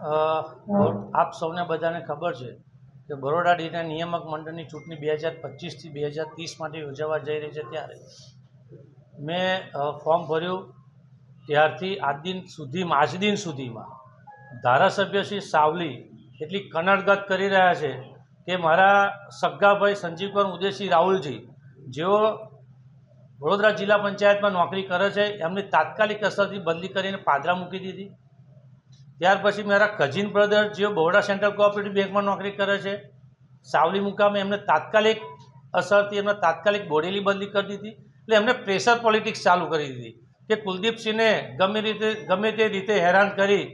આપ સૌને બધાને ખબર છે કે બરોડા ડીના નિયામક મંડળની ચૂંટણી 2025થી 2030 માટે યોજાવા જઈ રહી છે। ત્યારે મેં ફોર્મ ભર્યું ત્યારથી આજ દિન સુધીમાં ધારાસભ્ય શ્રી સાવલી એટલી કનડગત કરી રહ્યા છે કે મારા સગ્ગાભાઈ સંજીવકુમાર ઉદયસિંહ રાહુલજી જેઓ વડોદરા જિલ્લા પંચાયતમાં નોકરી કરે છે એમની તાત્કાલિક અસરથી બદલી કરીને પાદરા મૂકી દીધી। ત્યાર પછી મારા કઝિન બ્રધર જેઓ બરોડા સેન્ટ્રલ કોઓપરેટિવ બેંકમાં નોકરી કરે છે સાવલી મુકામે એમને તાત્કાલિક અસરથી એમને તાત્કાલિક બોડેલી બદલી કરી દીધી। એટલે એમને પ્રેશર પોલિટિક્સ ચાલુ કરી દીધી કે કુલદીપસિંહને ગમે તે રીતે હેરાન કરી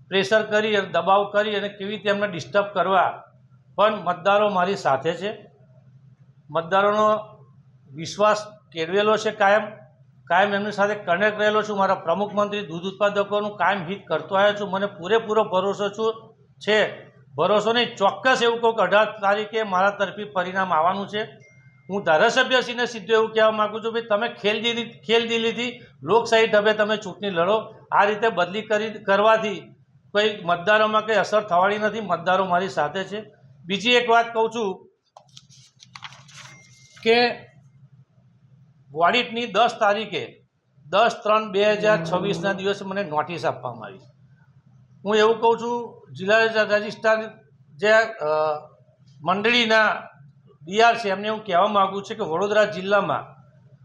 પ્રેશર કરી અને દબાવ કરી અને કેવી રીતે એમને ડિસ્ટર્બ કરવા। પણ મતદારો મારી સાથે છે, મતદારોનો વિશ્વાસ કેળવેલો છે, કાયમ એમની સાથે કનેક્ટ રહેલો છું। મારા પ્રમુખ મંત્રી દૂધ ઉત્પાદકોનું કાયમ હિત કરતો આવ્યો છું। મને પૂરેપૂરો ભરોસો છે, ભરોસો નહીં ચોક્કસ એવું કહું કે 18 તારીખે મારા તરફી પરિણામ આવવાનું છે। હું ધારાસભ્યશ્રીને સીધું એવું કહેવા માગું છું, ભાઈ તમે ખેલદિલીથી લોકશાહી ઢબે તમે ચૂંટણી લડો। આ રીતે બદલી કરવાથી કોઈ મતદારોમાં કંઈ અસર થવાની નથી, મતદારો મારી સાથે છે। બીજી એક વાત કહું છું કે ઓડિટની 10 તારીખે 10/3/2026ના દિવસે મને નોટિસ આપવામાં આવી। હું એવું કહું છું જિલ્લા રજિસ્ટ્રાર જે મંડળીના ડીઆર છે એમને હું કહેવા માગું છું કે વડોદરા જિલ્લામાં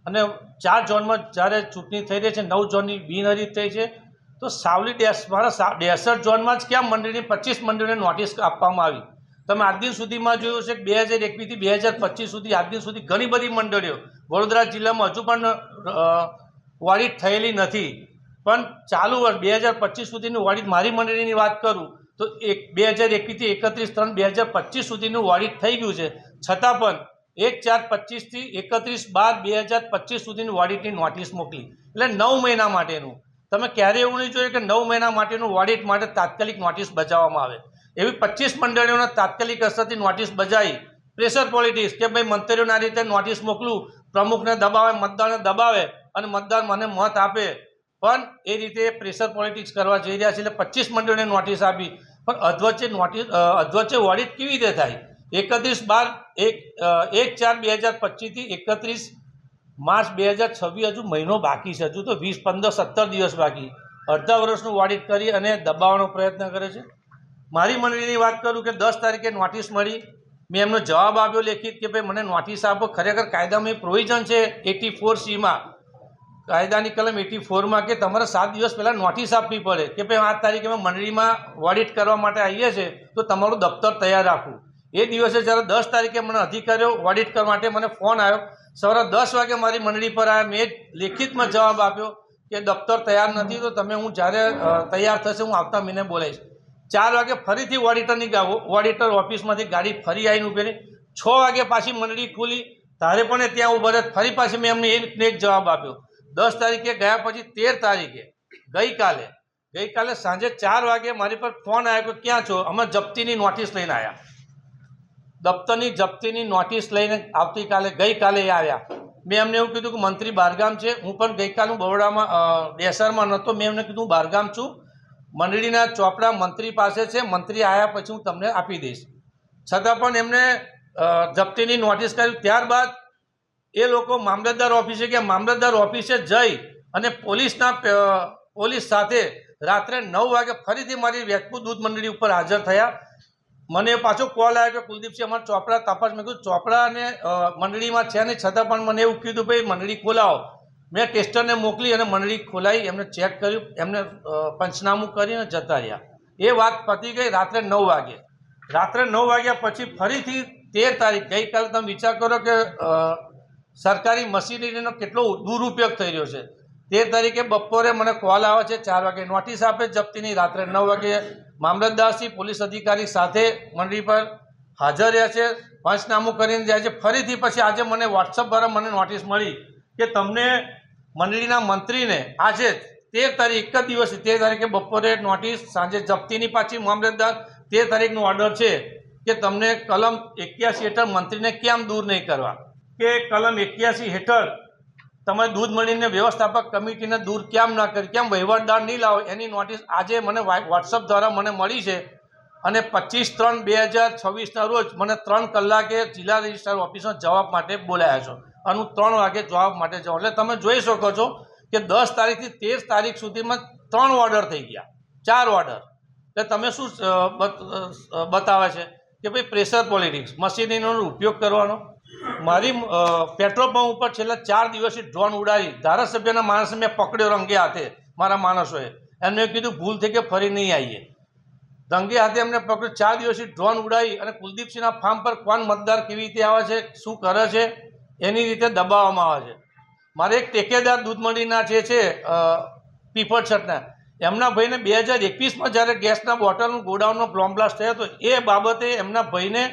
અને 4 ઝોનમાં જ્યારે ચૂંટણી થઈ રહી છે, 9 ઝોનની બિનહરીફ થઈ છે, તો સાવલી મારા 63 ઝોનમાં જ ક્યાં મંડળીની 25 મંડળીને નોટિસ આપવામાં આવી। તમે આજ દિન સુધીમાં જોયું છે કે 2021થી 2025 સુધી આજ દિન સુધી ઘણી બધી મંડળીઓ વડોદરા જિલ્લામાં હજુ પણ ઓડિટ થયેલી નથી। પણ ચાલુ વર્ષ 2025 સુધીનું ઓડિટ મારી મંડળીની વાત કરું તો 2021થી 31/3/2025 સુધીનું ઓડિટ થઈ ગયું છે, છતાં પણ 1/4/25થી 31/12/2025 સુધીનું ઓડિટની નોટિસ મોકલી। એટલે 9 મહિના માટેનું તમે ક્યારે એવું નહીં જોયું કે 9 મહિના માટેનું ઓડિટ માટે તાત્કાલિક નોટિસ બજાવવામાં આવે। એવી 25 મંડળીઓને તાત્કાલિક અસરથી નોટિસ બજાવી પ્રેશર પોલિટિક્સ કે ભાઈ મંત્રીઓને આ રીતે નોટિસ મોકલું, પ્રમુખને દબાવે, મતદારને દબાવે અને મતદાર મને મત આપે, પણ એ રીતે પ્રેશર પોલિટિક્સ કરવા જઈ રહ્યા છે। એટલે 25 મંડળીઓને નોટિસ આપી, પણ અધવચ્ચે ઓડિટ કેવી રીતે થાય? 1/4/2025થી 31 માર્ચ 2026 હજુ મહિનો બાકી છે, હજુ તો 20, 15, 17 દિવસ બાકી। અડધા વર્ષનું ઓડિટ કરી અને દબાવવાનો પ્રયત્ન કરે છે। મારી મંડળીની વાત કરું કે 10 તારીખે નોટિસ મળી, મેં એમનો જવાબ આપ્યો લેખિત કે ભાઈ મને નોટિસ આપો। ખરેખર કાયદામાં પ્રોવિઝન છે 84C માં, કાયદાની કલમ 84માં કે તમારે 7 દિવસ પહેલાં નોટિસ આપવી પડે કે ભાઈ 8 તારીખે અમે મંડળીમાં ઓડિટ કરવા માટે આવીએ છીએ તો તમારું દફતર તૈયાર રાખવું। એ દિવસે જ્યારે 10 તારીખે મને અધિકારીઓ ઓડિટ કરવા માટે મને ફોન આવ્યો, સવારે 10 વાગે મારી મંડળી પર આવ્યા, મેં લેખિતમાં જવાબ આપ્યો કે દફતર તૈયાર નથી તો તમે હું જ્યારે તૈયાર થશે હું આવતા મહિને બોલાવીશ। 4 વાગે ફરીથી ઓડિટર ઓફિસમાંથી ગાડી ફરી આવીને ઉભેલી, 6 વાગે પાછી મંડળી ખુલી તારે પણ ત્યાં ઊભા રહે, ફરી પાછી મેં એમને એક જવાબ આપ્યો। 10 તારીખે ગયા પછી 13 તારીખે ગઈકાલે સાંજે 4 વાગે મારી પર ફોન આવ્યો કે ક્યાં છો? અમે જપ્તીની નોટિસ લઈને આવ્યા, દફતરની જપ્તીની નોટિસ લઈને ગઈકાલે આવ્યા। મેં એમને એવું કીધું કે મંત્રી બહારગામ છે, હું પણ ગઈકાલે બરોડામાં ડેસરમાં નહોતો, મેં એમને કીધું બહારગામ છું, મંડળીના ચોપડા મંત્રી પાસે છે, મંત્રી આવ્યા પછી હું તમને આપી દઈશ। છતાં પણ એમને જપ્તીની નોટિસ કરી। ત્યારબાદ એ લોકો મામલતદાર ઓફિસે ગયા, મામલતદાર ઓફિસે જઈ અને પોલીસ સાથે રાત્રે 9 વાગે ફરીથી મારી વેજપુર દૂધ મંડળી ઉપર હાજર થયા। મને પાછો કોલ આવ્યો કે કુલદીપસિંહ અમારા ચોપડા તપાસ। મેં કીધું ચોપડાને મંડળીમાં છે નહીં, છતાં પણ મને એવું કીધું ભાઈ મંડળી ખોલાવો। મેં ટેસ્ટરને મોકલી અને મંડળી ખોલાવી, એમને ચેક કર્યું, એમને પંચનામું કરીને જતા રહ્યા। એ વાત પતી ગઈ રાત્રે 9 વાગે। રાત્રે 9 વાગ્યા પછી ફરીથી 13 તારીખ ગઈકાલે તમે વિચાર કરો કે સરકારી મશીનરીનો કેટલો દુરુપયોગ થઈ રહ્યો છે। 13 તારીખે બપોરે મને કોલ આવે છે, 4 વાગે નોટિસ આપે જપ્તીની, રાત્રે 9 વાગે મામલતદારશ્રી પોલીસ અધિકારી સાથે મંડળી પર હાજર રહ્યા છે, પંચનામું કરીને જાય છે। ફરીથી પછી આજે મને વોટ્સઅપ દ્વારા મને નોટિસ મળી કે તમને મંડળીના મંત્રીને આજે 13 તારીખ એક જ દિવસ 13 તારીખે બપોરે નોટિસ, સાંજે જપ્તીની પાછી મામલતદાર 13 તારીખનો ઓર્ડર છે કે તમને કલમ 81 હેઠળ મંત્રીને કેમ દૂર નહીં કરવા, કે કલમ 81 હેઠળ તમે દૂધ મળીને વ્યવસ્થાપક કમિટીને દૂર કેમ ના કરી, કેમ વહીવટદાર નહીં લાવો, એની નોટિસ આજે મને વોટ્સઅપ દ્વારા મને મળી છે અને 25/3/2026ના રોજ મને 3 કલાકે જિલ્લા રજિસ્ટ્રાર ઓફિસમાં જવાબ માટે બોલાયા છો અને હું 3 વાગે જવાબ માટે જાઉં. એટલે તમે જોઈ શકો છો કે 10 તારીખથી 13 તારીખ સુધીમાં 3 ઓર્ડર થઈ ગયા, 4 ઓર્ડર. એટલે તમે શું બતાવે છે કે ભાઈ પ્રેશર પોલિટિક્સ, મશીનરીનો ઉપયોગ કરવાનો. મારી પેટ્રોલ પંપ ઉપર છેલ્લા 4 દિવસથી ડ્રોન ઉડાડી ધારાસભ્યના માણસને મેં પકડ્યો રંગે હાથે, મારા માણસોએ. એમને કીધું ભૂલ થઈ કે ફરી નહીં આવીએ. રંગે હાથે એમને પકડ્યું. 4 દિવસથી ડ્રોન ઉડાડી અને કુલદીપસિંહના ફાર્મ પર કોણ મતદાર કેવી રીતે આવે છે, શું કરે છે, એની રીતે દબાવવામાં આવે છે. મારે એક ટેકેદાર દૂધ મંડીના જે છે પીપળછટના, એમના ભાઈને 2021માં જ્યારે ગેસના બોટલનું ગોડાઉનનો બોમ્બ બ્લાસ્ટ થયો હતો, એ બાબતે એમના ભાઈને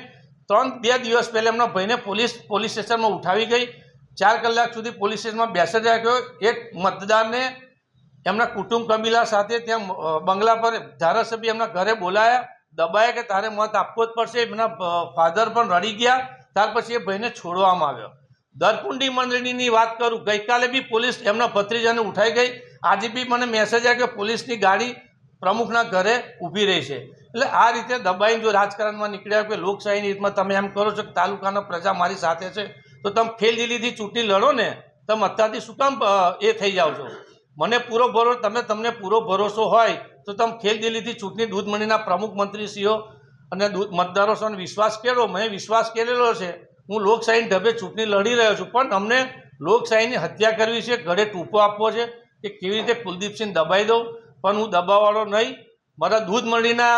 2 દિવસ પહેલાં એમના ભાઈને પોલીસ સ્ટેશનમાં ઉઠાવી ગઈ. 4 કલાક સુધી પોલીસ સ્ટેશનમાં બેસી રાખ્યો. એક મતદારને એમના કુટુંબ કબીલા સાથે ત્યાં બંગલા પર ધારાસભ્ય એમના ઘરે બોલાયા, દબાયા કે તારે મત આપવો જ પડશે. એમના ફાધર પણ રડી ગયા. ત્યાર પછી એ ભાઈને છોડવામાં આવ્યો. દરકુંડી મંડળીની વાત કરું, ગઈકાલે બી પોલીસ એમના ભત્રીજાને ઉઠાઈ ગઈ. આજે બી મને મેસેજ આવ્યો કે પોલીસની ગાડી પ્રમુખના ઘરે ઊભી રહી છે. એટલે આ રીતે દબાઈને જો રાજકારણમાં નીકળ્યા કે લોકશાહીની રીતમાં તમે એમ કરો છો કે તાલુકાના પ્રજા મારી સાથે છે, તો તમે ખેલદિલીથી ચૂંટણી લડો ને, તમે અત્યારથી શું કામ એ થઈ જાઓ છો? મને પૂરો ભરોસો, તમને પૂરો ભરોસો હોય તો તમે ખેલદિલીથી ચૂંટણી દૂધ મંડીના પ્રમુખ મંત્રીશ્રીઓ અને મતદારો સામે વિશ્વાસ કેળવો. મેં વિશ્વાસ કરેલો છે. હું લોકશાહીની ઢબે ચૂંટણી લડી રહ્યો છું, પણ અમને લોકશાહીની હત્યા કરવી છે, ગળે ટૂંપો આપવો છે કે કેવી રીતે કુલદીપસિંહ દબાઈ દઉં. પણ હું દબાવવાળો નહીં. મારા દૂધ મંડીના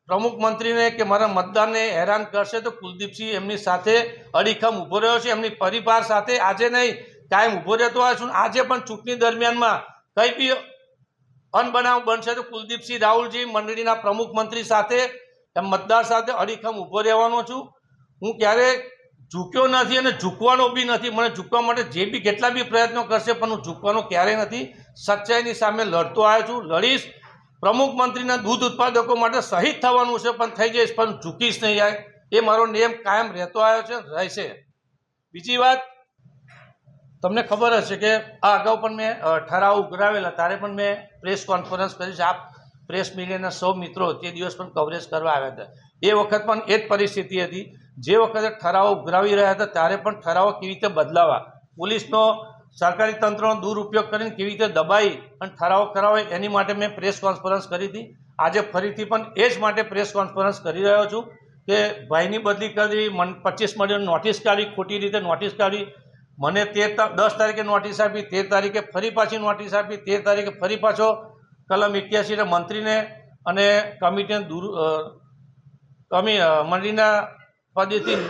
પ્રમુખ મંત્રીને કે મારા મતદારને હેરાન કરશે તો કુલદીપસિંહ એમની સાથે અડીખમ ઊભો રહ્યો છે, એમની પરિવાર સાથે આજે નહીં કાયમ ઊભો રહેતો આવ્યો છું. આજે પણ ચૂંટણી દરમિયાનમાં કંઈ બી અનબનાવ બનશે તો કુલદીપસિંહ રાહુલજી મંડળીના પ્રમુખ મંત્રી સાથે મતદાર સાથે અડીખમ ઊભો રહેવાનો છું. હું ક્યારેય ઝૂક્યો નથી અને ઝૂકવાનો બી નથી. મને ઝૂકવા માટે જે બી કેટલા બી પ્રયત્નો કરશે પણ હું ઝૂકવાનો ક્યારેય નથી. સચ્ચાઈની સામે લડતો આવ્યો છું, લડીશ. પ્રમુખ મંત્રીના દૂધ ઉત્પાદકો માટે શહીદ થવાનું છે પણ થઈ જઈશ, પણ ઝૂકીશ નહીં. આવે એ મારો નિયમ કાયમ રહેતો આવ્યો છે, રહેશે. બીજી વાત, તમને ખબર હશે કે આ અગાઉ પણ મેં ઠરાવ ઉઘરાવેલા, ત્યારે પણ મેં પ્રેસ કોન્ફરન્સ કરી છે. આપ પ્રેસ મીડિયાના સૌ મિત્રો તે દિવસ પણ કવરેજ કરવા આવ્યા હતા. એ વખત પણ એ જ પરિસ્થિતિ હતી. જે વખતે ઠરાવો ઉઘરાવી રહ્યા હતા ત્યારે પણ ઠરાવો કેવી રીતે બદલાવા, પોલીસનો સરકારી તંત્રનો દુરુપયોગ કરીને કેવી રીતે દબાઈ અને ઠરાવો કરાવે, એની માટે મેં પ્રેસ કોન્ફરન્સ કરી હતી. આજે ફરીથી પણ એ જ માટે પ્રેસ કોન્ફરન્સ કરી રહ્યો છું કે ભાઈની બદલી કરી, 25 મળીને નોટિસ કાઢી, ખોટી રીતે નોટિસ કાઢી. મને 10 તારીખે નોટિસ આપી, 13 તારીખે ફરી પાછી નોટિસ આપી, 13 તારીખે ફરી પાછો કલમ 81 મંત્રીને અને કમિટીને મંડળીના પદેથી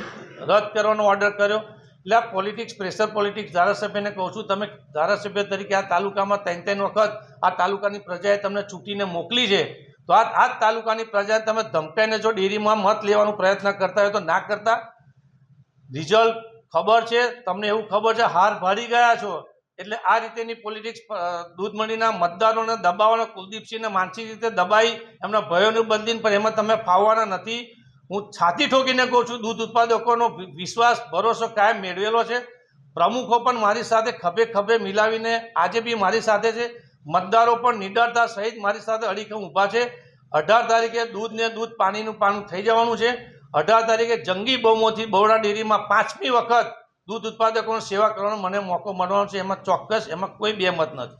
રદ કરવાનો ઓર્ડર કર્યો. એટલે આ પોલિટિક્સ, પ્રેશર પોલિટિક્સ. ધારાસભ્યને કહું છું, તમે ધારાસભ્ય તરીકે આ તાલુકામાં 3 વખત આ તાલુકાની પ્રજાએ તમને ચૂંટીને મોકલી છે, તો આ જ તાલુકાની પ્રજાને તમે ધમકાઈને જો ડેરીમાં મત લેવાનો પ્રયત્ન કરતા હોય તો ના કરતા. રિઝલ્ટ ખબર છે તમને, એવું ખબર છે હાર ભાડી ગયા છો. એટલે આ રીતેની પોલિટિક્સ દૂધ મંડીના મતદારોને દબાવવાનો, કુલદીપસિંહને માનસિક રીતે દબાઈ એમના ભયોને બદલીને, પણ એમાં તમે ફાવવાના નથી. હું છાતી ઠોકીને કહું છું, દૂધ ઉત્પાદકોનો વિશ્વાસ, ભરોસો કાયમ મેળવેલો છે. પ્રમુખો પણ મારી સાથે ખભે ખભે મિલાવીને આજે બી મારી સાથે છે. મતદારો પણ નિડરતા સહિત મારી સાથે અડીખમ ઊભા છે. 18 તારીખે દૂધને દૂધ, પાણીનું પાણી થઈ જવાનું છે. 18 તારીખે જંગી બહુમતીથી બરોડા ડેરીમાં 5મી વખત દૂધ ઉત્પાદકોની સેવા કરવાનો મને મોકો મળવાનો છે. એમાં ચોક્કસ, એમાં કોઈ બેમત નથી.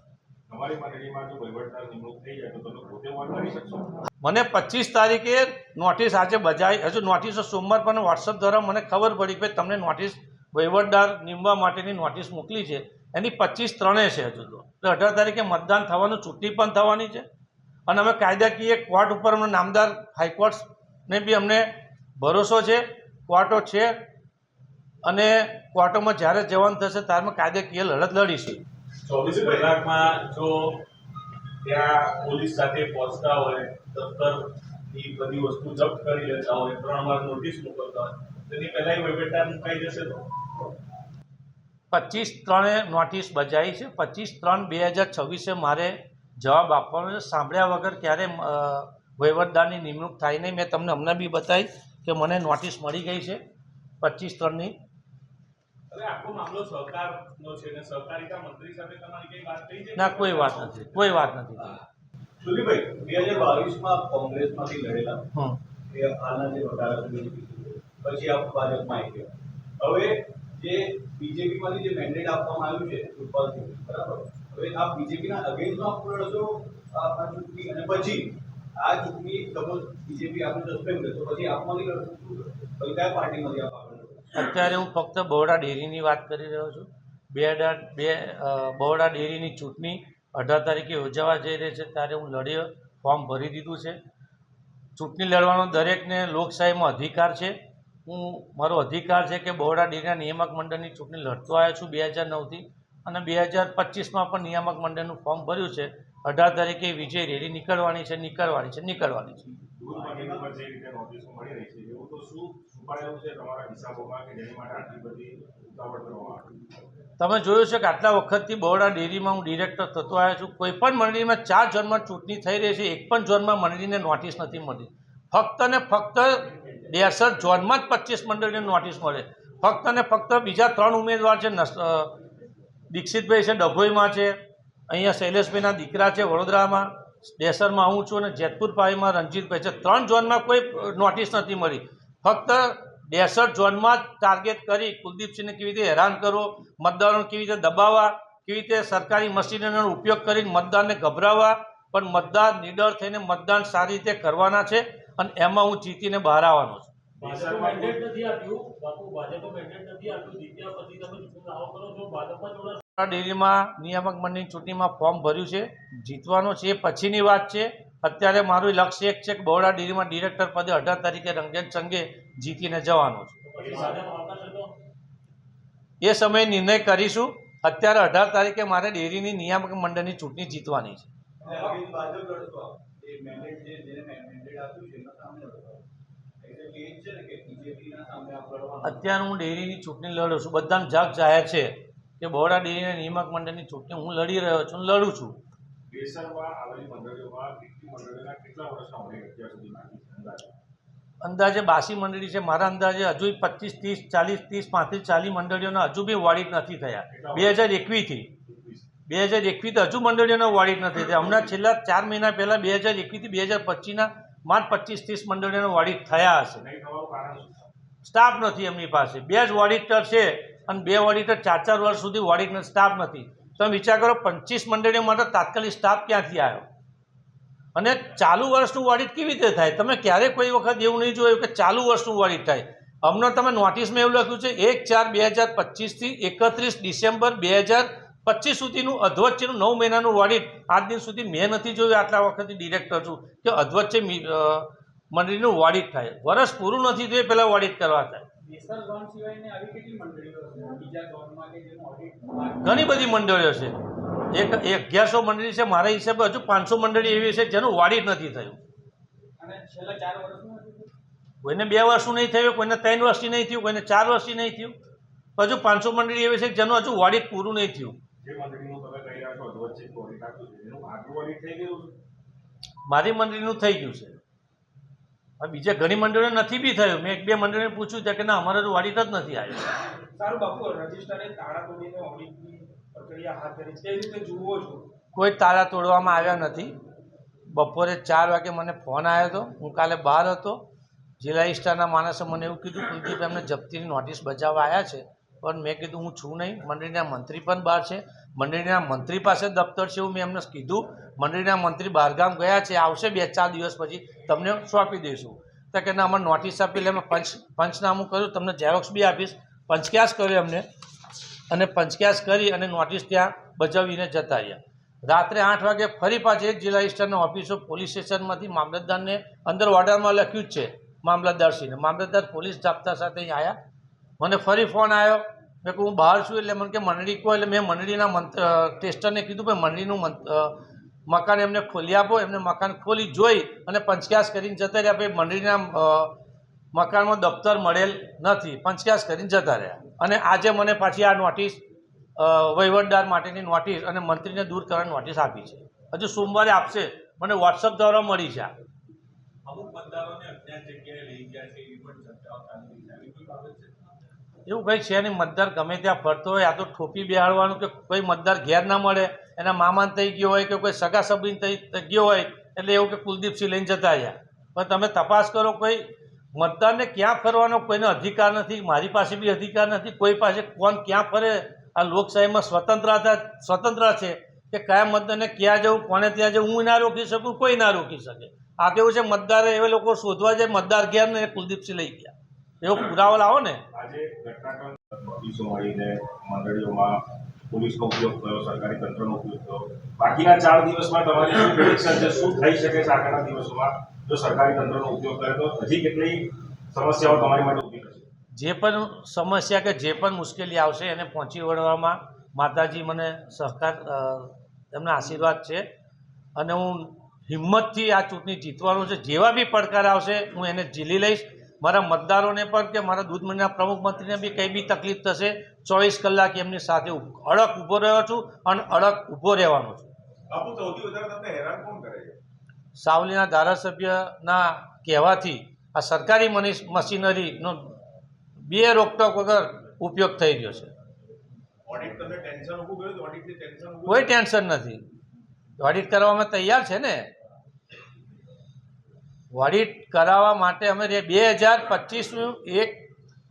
મને 25 તારીખે નોટિસ આજે બજાવી, હજુ નોટિસો સોમવાર પર વોટ્સઅપ દ્વારા મને ખબર પડી કે તમને નોટિસ વહીવટદાર નિમવા માટેની નોટિસ મોકલી છે. એની 25/3 છે હજુ તો. 18 તારીખે મતદાન થવાનું, ચૂંટણી પણ થવાની છે. અને અમે કાયદાકીય કોર્ટ ઉપર અમને નામદાર હાઈકોર્ટને બી અમને ભરોસો છે. કોર્ટો છે અને કોર્ટોમાં જ્યારે જવાનું થશે ત્યારે કાયદાકીય લડત લડીશું. 24 કલાકમાં જો ત્યાં પોલીસ સાથે પહોંચતા હોય, દફતરની બધી વસ્તુ જપ્ત કરી લેતા હોય, 3 વાર નોટિસ મોકલતા હોય, તેની પહેલાં વહીવટદાર મુકાઈ જશે તો 25/3 નોટિસ બજાવી છે. 25/3/2026 મારે જવાબ આપવાનો છે. સાંભળ્યા વગર ક્યારે વહીવટદારની નિમણૂક થાય નહીં. મેં તમને હમણાં બી બતાવી કે મને નોટિસ મળી ગઈ છે 25/3ની. હવે આખો મામલો સહકારનો છે અને સહકારિતા મંત્રી સાથે તમારી કઈ વાત થઈ છે? ના, કોઈ વાત નથી, કોઈ વાત નથી. સુધીરભાઈ, 2022માં કોંગ્રેસમાંથી લડેલા હમ. એ હાલના જે વડાપ્રધાન પછી આપ ભાજપમાં આવી ગયા. હવે જે બીજેપીમાંથી જે મેન્ડેટ આપવામાં આવ્યું છે ફૂટબોલથી, બરાબર, હવે આપ બીજેપીના અગેન્સ્ટમાં લડશો આ ચૂંટણી, અને પછી આ ચૂંટણી સપોઝ બીજેપી આપણે સસ્પેન્ડ કરે તો પછી આપમાંથી લડશો, પછી કયા પાર્ટીમાંથી આપ આગળ લડશો? અત્યારે હું ફક્ત બરોડા ડેરીની વાત કરી રહ્યો છું. બરોડા ડેરીની ચૂંટણી 18 તારીખે યોજાવા જઈ રહી છે, ત્યારે હું ફોર્મ ભરી દીધું છે. ચૂંટણી લડવાનો દરેકને લોકશાહીમાં અધિકાર છે. મારો અધિકાર છે કે બરોડા ડેરીના નિયામક મંડળની ચૂંટણી લડતો આવ્યો છું 2009થી, અને 2025માં પણ નિયામક મંડળનું ફોર્મ ભર્યું છે. 18 તારીખે વિજય રેલી નીકળવાની છે. તમે જોયું છે કે આટલા વખતથી બરોડા ડેરીમાં હું ડિરેક્ટર થતો આવ્યો છું. કોઈ પણ મંડળીમાં 4 ઝોનમાં ચૂંટણી થઈ રહી છે, એક પણ ઝોનમાં મંડળીને નોટિસ નથી મળી. ફક્ત ને ફક્ત 63 ઝોનમાં જ 25 મંડળીને નોટિસ મળે. ફક્ત ને ફક્ત બીજા 3 ઉમેદવાર છે. દીક્ષિતભાઈ છે ડભોઈમાં છે, અહીંયા શૈલેષભાઈના દીકરા છે વડોદરામાં, ડેસરમાં હું છું, અને જેતપુર પાવીમાં રણજીતભાઈ છે. 3 ઝોનમાં કોઈ નોટિસ નથી મળી. ફક્ત 63 ઝોનમાં જ ટાર્ગેટ કરી કુલદીપસિંહને કેવી રીતે હેરાન કરવો, મતદારોને કેવી રીતે દબાવવા, કેવી રીતે સરકારી મશીનરીનો ઉપયોગ કરીને મતદારને ગભરાવવા. પણ મતદાર નિડર થઈને મતદાન સારી રીતે કરવાના છે, અને એમાં હું જીતીને બહાર આવવાનો છું. ડેરીમાં નિયામક મંડળની ચૂંટણીમાં ફોર્મ ભર્યું છે, જીતવાનો છે એ પછીની વાત છે. અત્યારે મારું લક્ષ્ય એક છે કે બરોડા ડેરીમાં ડિરેક્ટર પદે 18 તારીખે રંગે ચંગે જીતીને જવાનો છું. એ સમયે નિર્ણય કરીશું. અત્યારે 18 તારીખે મારે ડેરીની નિયામક મંડળની ચૂંટણી જીતવાની છે. અત્યારે હું ડેરીની ચૂંટણી લડું છું. બધાને જગ જાહેર છે કે બરોડા ડેરીના નિયામક મંડળની ચૂંટણી હું લડી રહ્યો છું, લડું છું. અંદાજે 82 મંડળી છે. મારા અંદાજે હજુ 25, 30, 40, 30, 35, 40 મંડળીઓના હજુ બી ઓડિટ નથી થયા. 2021થી હજુ મંડળીઓના ઓડિટ નથી થયા. હમણાં છેલ્લા 4 મહિના પહેલાં 2021થી 2025ના માત્ર 25-30 મંડળીઓના ઓડિટ થયા હશે. સ્ટાફ નથી એમની પાસે. 2 જ ઓડિટર છે, અને 2 ઓડિટર 4-4 વર્ષ સુધી ઓડિટનો સ્ટાફ નથી. તમે વિચાર કરો, 25 મંડળીઓ માટે તાત્કાલિક સ્ટાફ ક્યાંથી આવ્યો? અને ચાલુ વર્ષનું ઓડિટ કેવી રીતે થાય? તમે ક્યારેય કોઈ વખત એવું નહીં જોયું કે ચાલુ વર્ષનું ઓડિટ થાય. હમણાં તમે નોટિસમાં એવું લખ્યું છે 1/4/2025થી 31 ડિસેમ્બર 2025 સુધીનું અધવચ્ચેનું 9 મહિનાનું ઓડિટ. આજ દિન સુધી મેં નથી જોયું. આટલા વખતથી ડિરેક્ટર છું કે અધવચ્ચે મંડળીનું ઓડિટ થાય. વર્ષ પૂરું નથી થયું પહેલાં ઓડિટ કરવા થાય. ઘણી બધી મંડળીઓ છે. 1100 મંડળી છે. મારા હિસાબે હજુ 500 મંડળી એવી છે જેનું ઓડિટ નથી થયું. કોઈને 2 વર્ષનું નહીં થયું, કોઈને 3 વર્ષથી નહીં થયું, કોઈને 4 વર્ષથી નહીં થયું. હજુ 500 મંડળી એવી છે જેનું હજુ ઓડિટ પૂરું નહીં થયું. મારી મંડળીનું થઈ ગયું છે. બીજા ઘણી મંડળીઓ નથી બી થયું. મેં 1-2 મંડળીને પૂછ્યું છે કે ના, અમારે તો ઓડિટ જ નથી આવ્યું. સારું બાપુ, રજિસ્ટરે તાળા તોડીને ઓડિટની પ્રક્રિયા હાથ ધરી છે, એ રીતે જુઓ છો? કોઈ તાળા તોડવામાં આવ્યા નથી. બપોરે 4 વાગે મને ફોન આવ્યો હતો. હું કાલે બહાર હતો. જિલ્લા વિસ્તારના માણસે મને એવું કીધું, કુલદીપ એમને જપ્તીની નોટિસ બજાવવા આવ્યા છે. પણ મેં કીધું હું છું નહીં. મંડળીના મંત્રી પણ બહાર છે. મંડળીના મંત્રી પાસે દફતર છે એવું મેં એમને કીધું. મંડળીના મંત્રી બહારગામ ગયા છે, આવશે 2-4 દિવસ પછી, તમને સોંપી દઈશું. તો કે ના, અમારે નોટિસ આપી. એટલે અમે પંચનામું કર્યું, તમને ઝેરોક્સ બી આપીશ. પંચક્યાસ કર્યો એમને, અને પંચક્યાસ કરી અને નોટિસ ત્યાં બજાવીને જતા રહ્યા. રાત્રે 8 વાગે ફરી પાછી એક જિલ્લા વિસ્તારના ઓફિસો પોલીસ સ્ટેશનમાંથી મામલતદારને અંદર ઓર્ડરમાં લખ્યું જ છે, મામલતદારશ્રીને. મામલતદાર પોલીસ જાપ્તા સાથે અહીં આવ્યા. મને ફરી ફોન આવ્યો. મેં કહું હું બહાર છું. એટલે મને કે મંડળી કહો. એટલે મેં મંડળીના ટેસ્ટરને કીધું કે મંડળીનું મકાન એમને ખોલી આપો. એમને મકાન ખોલી જોઈ અને પંચક્યાસ કરીને જતા રહ્યા. ભાઈ, મંડળીના મકાનમાં દફતર મળેલ નથી. પંચક્યાસ કરીને જતા રહ્યા. અને આજે મને પાછી આ નોટિસ, વહીવટદાર માટેની નોટિસ અને મંત્રીને દૂર કરવાની નોટિસ આપી છે. હજુ સોમવારે આપશે. મને વોટ્સઅપ દ્વારા મળી છે. અમુક મતદારોને અજ્ઞાત જગ્યાએ લઈ ગયા છે, એવી પણ ચર્ચાઓ ચાલી રહી છે. આવી કોઈ બાબત છે? એવું કંઈ છે નહીં. મતદાર ગમે ત્યાં ફરતો હોય, આ તો ઠોપી બેહાડવાનું કે કોઈ મતદાર ઘેર ના મળે, એના મામાને થઈ ગયો હોય કે કોઈ સગા સંબંધી થઈ ગયો હોય એટલે એવું કે કુલદીપસિંહ લઈને જતા રહ્યા. પણ તમે તપાસ કરો, કોઈ મતદારને ક્યાં ફરવાનો કોઈને અધિકાર નથી, મારી પાસે બી અધિકાર નથી, કોઈ પાસે કોણ ક્યાં ફરે. આ લોકશાહીમાં સ્વતંત્ર છે કે કયા મતદારને ક્યાં જવું, કોને ત્યાં જવું, હું ના રોકી શકું, કોઈ ના રોકી શકે. આ કેવું છે, મતદારે એવા લોકો શોધવા જાય, મતદાર ગયા ને કુલદીપસિંહ લઈ ગયા, એવો પુરાવો લાવો ને. આજે ઘટનાક્રમ નોટિસો મળીને મંડળીઓમાં પોલીસનો ઉપયોગ થયો, સરકારી તંત્રનો ઉપયોગ થયો. બાકીના 4 દિવસમાં તમારી શું પ્રેડિક્શન છે, શું થઈ શકે છે આગળના દિવસોમાં જો સરકારી તંત્રનો ઉપયોગ કરે તો હજી કેટલી સમસ્યાઓ તમારી માટે ઊભી થશે? જે પણ સમસ્યા કે જે પણ મુશ્કેલી આવશે એને પહોંચી વળવામાં માતાજી મને સહકાર, એમના આશીર્વાદ છે અને હું હિંમતથી આ ચૂંટણી જીતવાનું છે. જેવા બી પડકાર આવશે હું એને ઝીલી લઈશ. મારા મતદારોને પણ કે મારા દૂધ મંડળના પ્રમુખ મંત્રીને બી કંઈ બી તકલીફ થશે, 24 કલાક એમની સાથે અડગ ઊભો રહ્યો છું અને અડગ ઊભો રહેવાનો છું. બાપુ, સૌથી વધારે તમને હેરાન કોણ કરે છે? સાવલીના ધારાસભ્યના કહેવાથી આ સરકારી મશીનરીનો બે રોકટોક વગર ઉપયોગ થઈ રહ્યો છે. ઓડિટ તમને ટેન્શન ઊભું કર્યું? ઓડિટથી ટેન્શન ઊભું? કોઈ ટેન્શન નથી. ઓડિટ કરવામાં તૈયાર છે ને. ઓડિટ કરાવવા માટે અમે 2025નું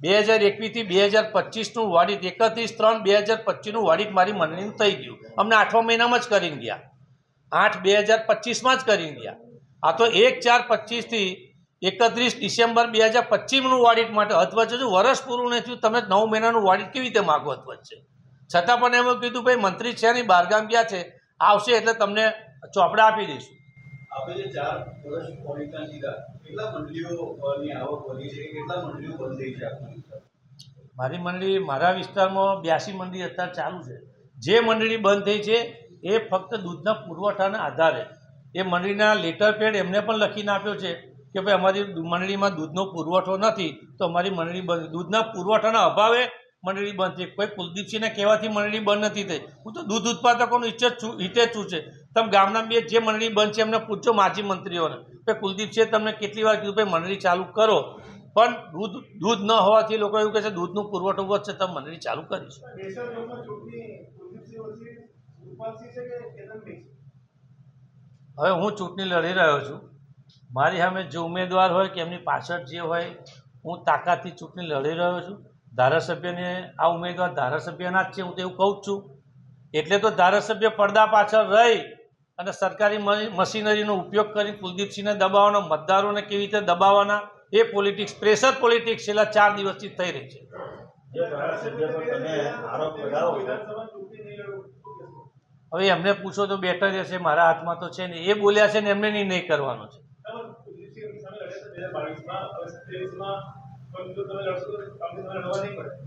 2021થી 2025નું ઓડિટ 31/3/2025નું ઓડિટ મારી મંડળીનું થઈ ગયું. અમને 8મા મહિનામાં જ કરીને ગયા, 8/2025માં જ કરીને ગયા. આ તો 1/4/25થી 31 ડિસેમ્બર 2025નું ઓડિટ માટે અધવચ્ચે જો વર્ષ પૂરું નહીં થયું, તમે 9 મહિનાનું ઓડિટ કેવી રીતે માગો અધવચ્ચે? છતાં પણ એમ કીધું ભાઈ મંત્રી છે નહીં, બહારગામ ગયા છે, આવશે એટલે તમને ચોપડા આપી દઈશું. આપણે જે 4 વર્ષ ઓડિટના લીધા, કેટલા મંડળીઓની આવક વધી છે, કેટલા મંડળીઓ બંધ થઈ છે આપણી? મારી મંડળી, મારા વિસ્તારમાં 82 મંડળી અત્યારે ચાલુ છે. જે મંડળી બંધ થઈ છે એ ફક્ત દૂધના પુરવઠાના આધારે, એ મંડળીના લેટર પેડ એમને પણ લખીને આપ્યો છે કે ભાઈ અમારી મંડળીમાં દૂધનો પુરવઠો નથી તો અમારી મંડળી બંધ. દૂધના પુરવઠાના અભાવે મંડળી બંધ થઈ. કોઈ કુલદીપસિંહને કહેવાથી મંડળી બંધ નથી થઈ. હું તો દૂધ ઉત્પાદકોનું હિતે જ છું છે. તમે ગામના બે જે મંડળી બંધ છે એમને પૂછજો, માજી મંત્રીઓને, કે કુલદીપસિંહે તમને કેટલી વાર કીધું ભાઈ મંડળી ચાલુ કરો, પણ દૂધ ન હોવાથી લોકો એવું કહે છે દૂધનો પુરવઠો વધશે તમે મંડળી ચાલુ કરીશ. હવે હું ચૂંટણી લડી રહ્યો છું. મારી સામે જે ઉમેદવાર હોય કે એમની પાછળ જે હોય, હું તાકાતથી ચૂંટણી લડી રહ્યો છું. ધારાસભ્યને આ ઉમેદવાર ધારાસભ્યના જ છે, હું તો એવું કહું જ છું. એટલે તો ધારાસભ્ય પડદા પાછળ રહી અને સરકારી મશીનરીનો ઉપયોગ કરી કુલદીપસિંહને દબાવવાના, મતદારોને કેવી રીતે દબાવવાના, એ પોલિટિક્સ, પ્રેશર પોલિટિક્સ છેલ્લા 4 દિવસથી થઈ રહી છે. હવે એમને પૂછો તો બેટર રહેશે, મારા હાથમાં તો છે ને. એ બોલ્યા છે ને એમને નિર્ણય કરવાનો છે.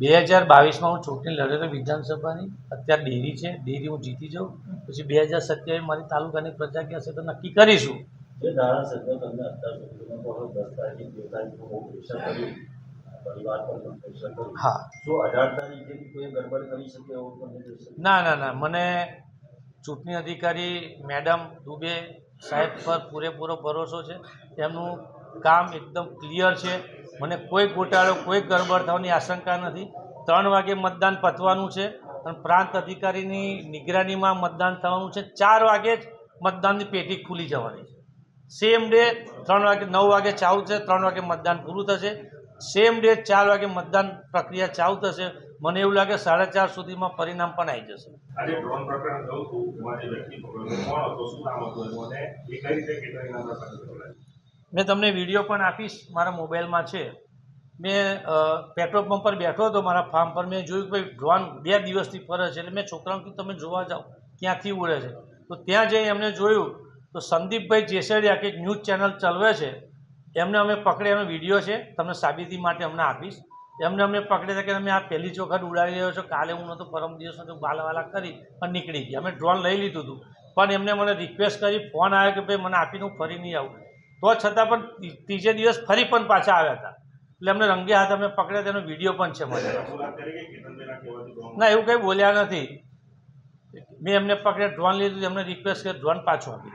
2022માં હું ચૂંટણી લડેલો વિધાનસભાની. અત્યારે ડેરી છે, ડેરી હું જીતી જાઉં પછી 2027 મારી તાલુકાની પ્રજા ક્યાં છે તો નક્કી કરીશું. જે ધારાસભ્ય તમને અત્યાર સુધીમાં બહુ 10 તારીખ 2 તારીખ બહુ પ્રેશર કર્યું, પરિવાર પર પણ પ્રેશર કર્યું, હા, જો 18 તારીખે કોઈ ગડબડ કરી શકે એવું તમને જોશે? ના, મને ચૂંટણી અધિકારી મેડમ દુબે સાહેબ પર પૂરેપૂરો ભરોસો છે. તેમનું કામ એકદમ ક્લિયર છે. મને કોઈ ગોટાળો, કોઈ ગડબડ થવાની આશંકા નથી. 3 વાગે મતદાન પતવાનું છે અને પ્રાંત અધિકારીની નિગરાનીમાં મતદાન થવાનું છે. 4 વાગે જ મતદાનની પેટી ખુલી જવાની છે. સેમ ડે 3 વાગે, 9 વાગે ચાલુ છે, 3 વાગે મતદાન પૂરું થશે. સેમ ડે 4 વાગે મતદાન પ્રક્રિયા ચાલુ થશે. મને એવું લાગે 4:30 સુધીમાં પરિણામ પણ આવી જશે. આજે ડ્રોન પ્રકરણ થયું હતું, એમાં જે વ્યક્તિ પકડ્યો કોણ હતો, શું નામ હતું એનું, અને એ કઈ રીતે કેટરિંગના પ્રસંગે પકડાયો? મેં તમને વિડીયો પણ આપીશ, મારા મોબાઈલમાં છે. મેં પેટ્રોલ પંપ પર બેઠો હતો મારા ફાર્મ પર. મેં જોયું કે ભાઈ ડ્રોન 2 દિવસથી ફરે છે. એટલે મેં છોકરાઓને કીધું તમે જોવા જાઓ ક્યાંથી ઉડે છે. તો ત્યાં જઈ એમને જોયું તો સંદીપભાઈ જેસડિયા કે એક ન્યૂઝ ચેનલ ચલાવે છે, એમને અમે પકડે, એનો વિડીયો છે, તમને સાબિતી માટે અમને આપીશ. એમને અમને પકડે કે તમે આ પહેલી જ વખત ઉડાડી રહ્યો છો, કાલે હું નહોતો, પરમ દિવસ નહોતો, બાલાવાલા કરી અને નીકળી ગયા. અમે ડ્રોન લઈ લીધું હતું, પણ એમને મને રિક્વેસ્ટ કરી, ફોન આવ્યો કે ભાઈ મને આપીને હું ફરી નહીં આવું. તો છતાં પણ ત્રીજે દિવસ ફરી પણ પાછા આવ્યા હતા. એટલે અમને રંગે હાથ અમે પકડ્યા, તેનો વિડીયો પણ છે મારી પાસે. ના, એવું કંઈ બોલ્યા નથી. મેં એમને પકડ્યા, ડ્રોન લીધું, એમને રિક્વેસ્ટ કરી ડ્રોન પાછું આપી.